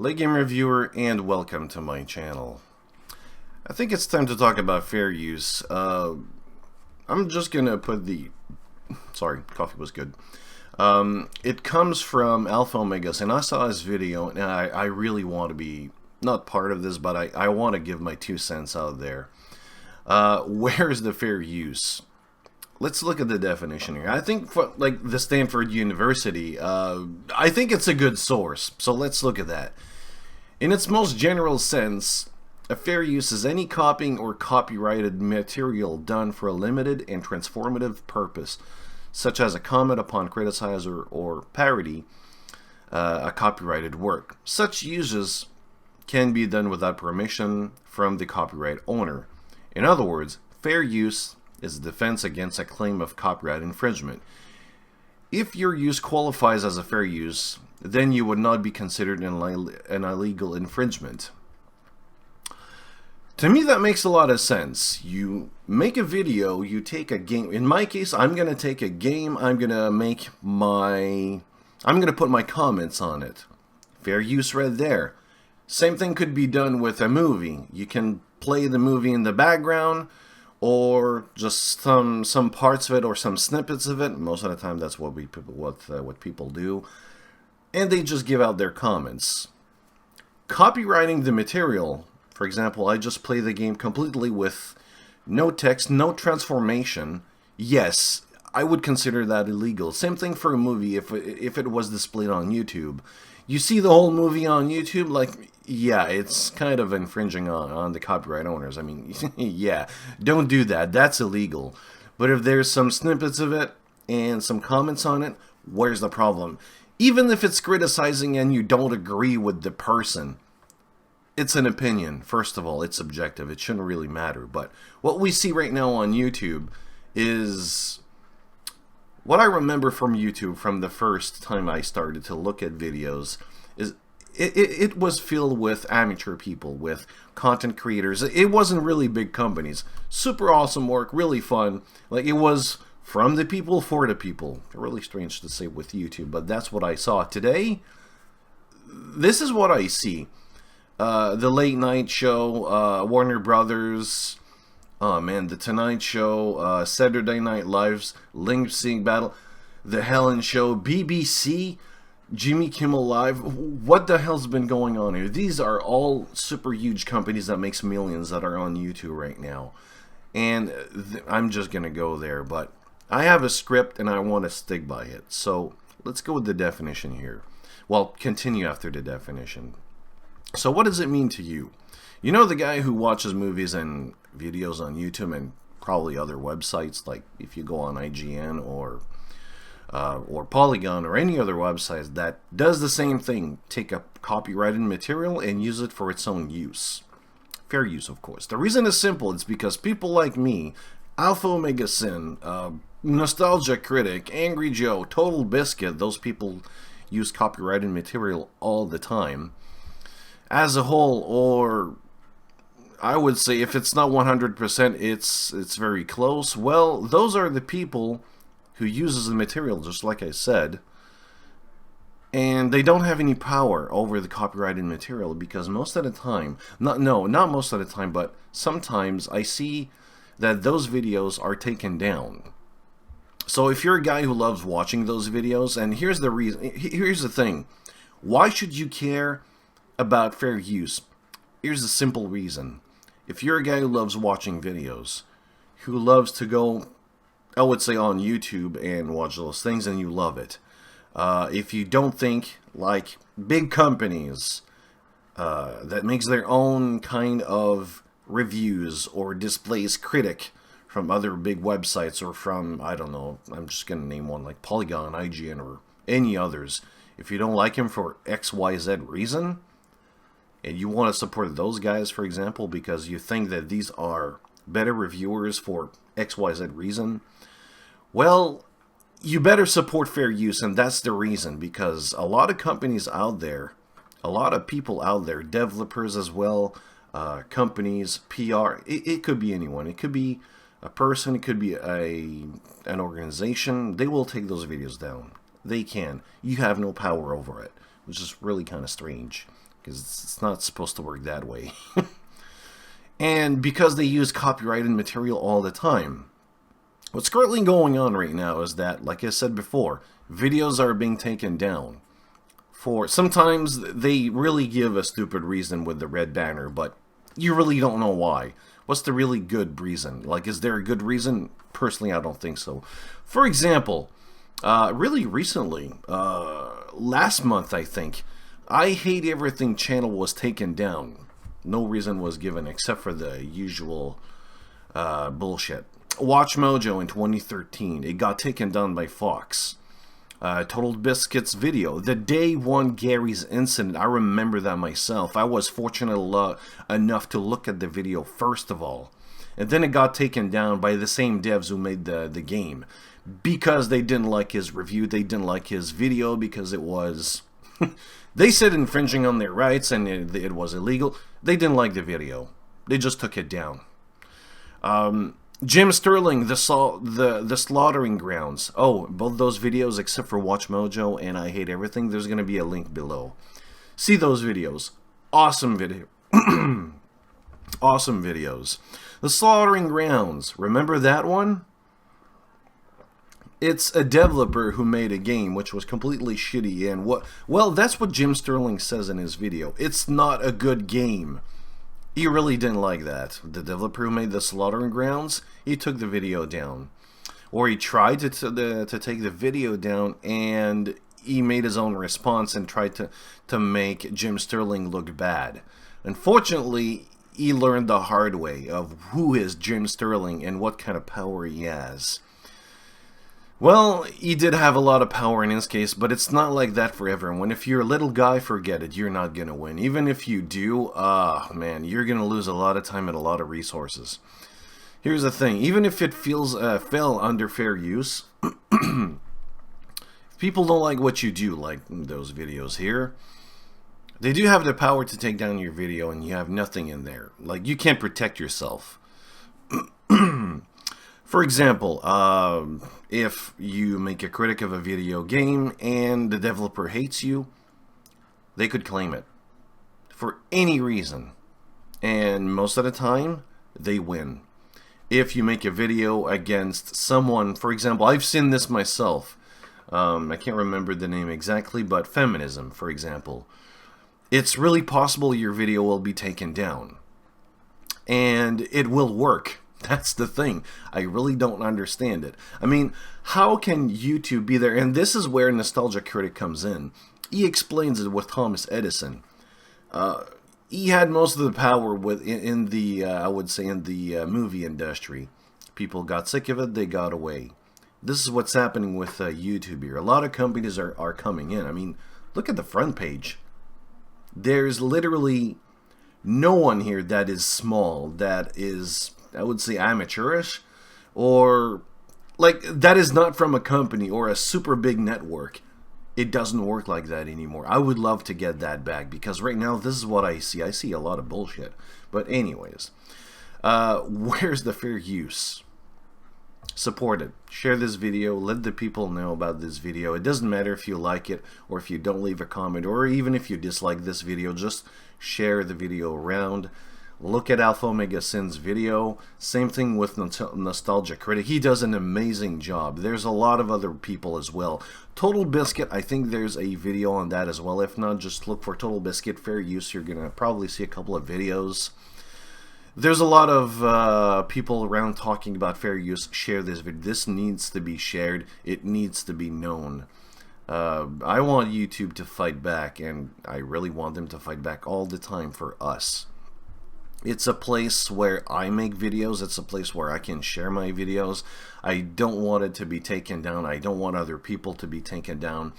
Hello game reviewer and welcome to my channel. I think it's time to talk about fair use. I'm just gonna put the... Sorry, coffee was good. It comes from AlphaOmegaSin. I saw his video and I really want to be not part of this, but I want to give my 2 cents out there. Where's the fair use? Let's look at the definition here. I think for like the Stanford University, I think it's a good source. So let's look at that. In its most general sense, a fair use is any copying or copyrighted material done for a limited and transformative purpose, such as a comment upon criticizer or parody a copyrighted work. Such uses can be done without permission from the copyright owner. In other words, fair use is a defense against a claim of copyright infringement. If your use qualifies as a fair use, then you would not be considered an illegal infringement. To me, that makes a lot of sense. You make a video, you take a game. In my case, I'm going to take a game, I'm going to put my comments on it. Fair use right there. Same thing could be done with a movie. You can play the movie in the background, or just some parts of it or some snippets of it. Most of the time that's what people do, and they just give out their comments. Copywriting the material, for example, I just play the game completely with no text, no transformation. Yes, I would consider that illegal. Same thing for a movie if it was displayed on YouTube. You see the whole movie on YouTube, like, yeah, it's kind of infringing on the copyright owners. I mean, yeah, don't do that. That's illegal. But if there's some snippets of it and some comments on it, where's the problem? Even if it's criticizing and you don't agree with the person, it's an opinion. First of all, it's subjective. It shouldn't really matter. But what we see right now on YouTube is... What I remember from YouTube from the first time I started to look at videos is it was filled with amateur people, with content creators. It wasn't really big companies. Super awesome work, really fun. Like, it was from the people for the people. Really strange to say with YouTube, but that's what I saw. Today, this is what I see. The Late Night Show, Warner Brothers... Oh man, The Tonight Show, Saturday Night Live's Lip Sync Battle, The Helen Show, BBC, Jimmy Kimmel Live. What the hell's been going on here? These are all super huge companies that makes millions that are on YouTube right now. And I'm just going to go there, but I have a script and I want to stick by it. So let's go with the definition here. Well, continue after the definition. So what does it mean to you? You know, the guy who watches movies and videos on YouTube and probably other websites, like if you go on IGN or Polygon or any other websites that does the same thing, take a copyrighted material and use it for its own use. Fair use, of course. The reason is simple. It's because people like me, AlphaOmegaSin, Nostalgia Critic, Angry Joe, Total Biscuit, those people use copyrighted material all the time. As a whole, or I would say if it's not 100%, it's very close. Well, those are the people who uses the material, just like I said, and they don't have any power over the copyrighted material because most of the time, not most of the time, but sometimes I see that those videos are taken down. So if you're a guy who loves watching those videos, and here's the reason, here's the thing, why should you care about fair use? Here's the simple reason. If you're a guy who loves watching videos, who loves to go, I would say, on YouTube and watch those things, and you love it. If you don't think like big companies that makes their own kind of reviews or displays Critic from other big websites or from, I don't know, I'm just going to name one like Polygon, IGN, or any others. If you don't like him for XYZ reason, and you want to support those guys, for example, because you think that these are better reviewers for XYZ reason, well, you better support fair use, and that's the reason, because a lot of companies out there, a lot of people out there, developers as well, companies, PR, it could be anyone. It could be a person, it could be an organization. They will take those videos down. They can. You have no power over it, which is really kind of strange. because it's not supposed to work that way. And because they use copyrighted material all the time. What's currently going on right now is that, like I said before, videos are being taken down. Sometimes they really give a stupid reason with the red banner, but you really don't know why. What's the really good reason? Like, is there a good reason? Personally, I don't think so. For example, really recently, last month, I think, I Hate Everything channel was taken down. No reason was given except for the usual bullshit. Watch Mojo in 2013, it got taken down by Fox. Total Biscuit's video, the day one Gary's incident, I remember that myself. I was fortunate enough to look at the video first of all. And then it got taken down by the same devs who made the game. Because they didn't like his review, they didn't like his video, because it was... they said infringing on their rights and it was illegal. They didn't like the video. They just took it down. Jim Sterling, the Slaughtering Grounds. Oh, both those videos except for Watch Mojo and I Hate Everything, there's going to be a link below. See those videos. Awesome video. Awesome videos. The Slaughtering Grounds. Remember that one? It's a developer who made a game which was completely shitty, and well, that's what Jim Sterling says in his video. It's not a good game. He really didn't like that. The developer who made the Slaughtering Grounds, he took the video down. Or he tried to take the video down, and he made his own response and tried to make Jim Sterling look bad. Unfortunately, he learned the hard way of who is Jim Sterling and what kind of power he has. Well, he did have a lot of power in his case, but it's not like that for everyone. If you're a little guy, forget it. You're not going to win. Even if you do, man, you're going to lose a lot of time and a lot of resources. Here's the thing. Even if it fell under fair use, if people don't like what you do, like those videos here, they do have the power to take down your video and you have nothing in there. Like, you can't protect yourself. For example, if you make a critic of a video game and the developer hates you, they could claim it for any reason. And most of the time, they win. If you make a video against someone, for example, I've seen this myself. I can't remember the name exactly, but feminism, for example. It's really possible your video will be taken down. And it will work. That's the thing. I really don't understand it. I mean, how can YouTube be there? And this is where Nostalgia Critic comes in. He explains it with Thomas Edison. He had most of the power in the I would say, in the movie industry. People got sick of it, they got away. This is what's happening with YouTube here. A lot of companies are coming in. I mean, look at the front page. There's literally no one here that is small, that is, I would say, amateurish, or like that is not from a company or a super big network. It doesn't work like that anymore. I would love to get that back, because right now this is what I see. I see a lot of bullshit. But anyways, where's the fair use? Support it. Share this video. Let the people know about this video. It doesn't matter if you like it or if you don't leave a comment, or even if you dislike this video. Just share the video around. Look at AlphaOmegaSin's video. Same thing with Nostalgia Critic. He does an amazing job. There's a lot of other people as well. Total Biscuit, I think there's a video on that as well. If not, just look for Total Biscuit Fair Use. You're going to probably see a couple of videos. There's a lot of people around talking about fair use. Share this video. This needs to be shared. It needs to be known. I want YouTube to fight back, and I really want them to fight back all the time for us. It's a place where I make videos. It's a place where I can share my videos. I don't want it to be taken down. I don't want other people to be taken down.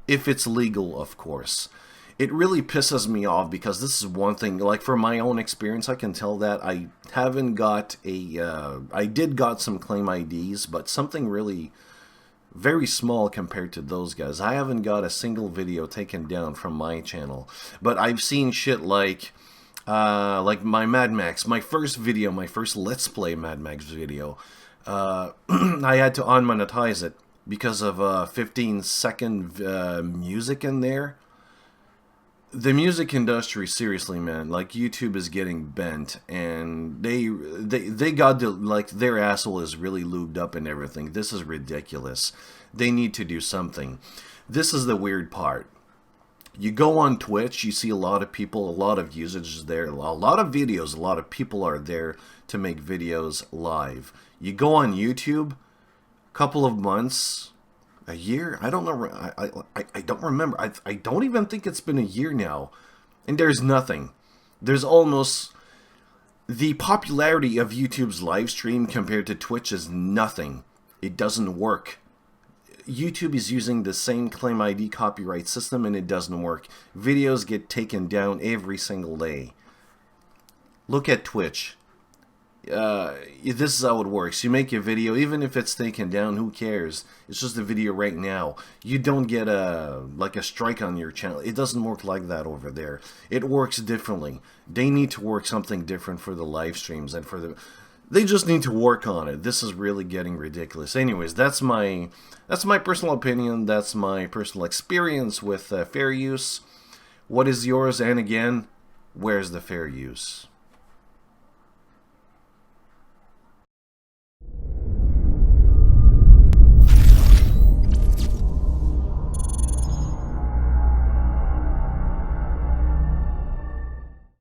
If it's legal, of course. It really pisses me off, because this is one thing, like from my own experience, I can tell that I haven't got a, I did got some claim IDs, but something really very small compared to those guys. I haven't got a single video taken down from my channel, but I've seen shit like my Mad Max, my first video, my first Let's Play Mad Max video, I had to unmonetize it because of 15-second music in there. The music industry, seriously, man, like YouTube is getting bent, and they got the, like, their asshole is really lubed up and everything. This is ridiculous. They need to do something. This is the weird part. You go on Twitch, you see a lot of people, a lot of usage there, a lot of videos, a lot of people are there to make videos live. You go on YouTube, couple of months, a year? I don't know. I don't remember. I don't even think it's been a year now. And there's nothing. There's almost... The popularity of YouTube's live stream compared to Twitch is nothing. It doesn't work. YouTube is using the same claim ID copyright system and it doesn't work. Videos get taken down every single day. Look at Twitch. This is how it works. You make a video, even if it's taken down, who cares? It's just a video right now. You don't get a strike on your channel. It doesn't work like that over there. It works differently. They need to work something different for the live streams and for the... They just need to work on it. This is really getting ridiculous. Anyways, that's my personal opinion. That's my personal experience with fair use. What is yours? And again, where's the fair use?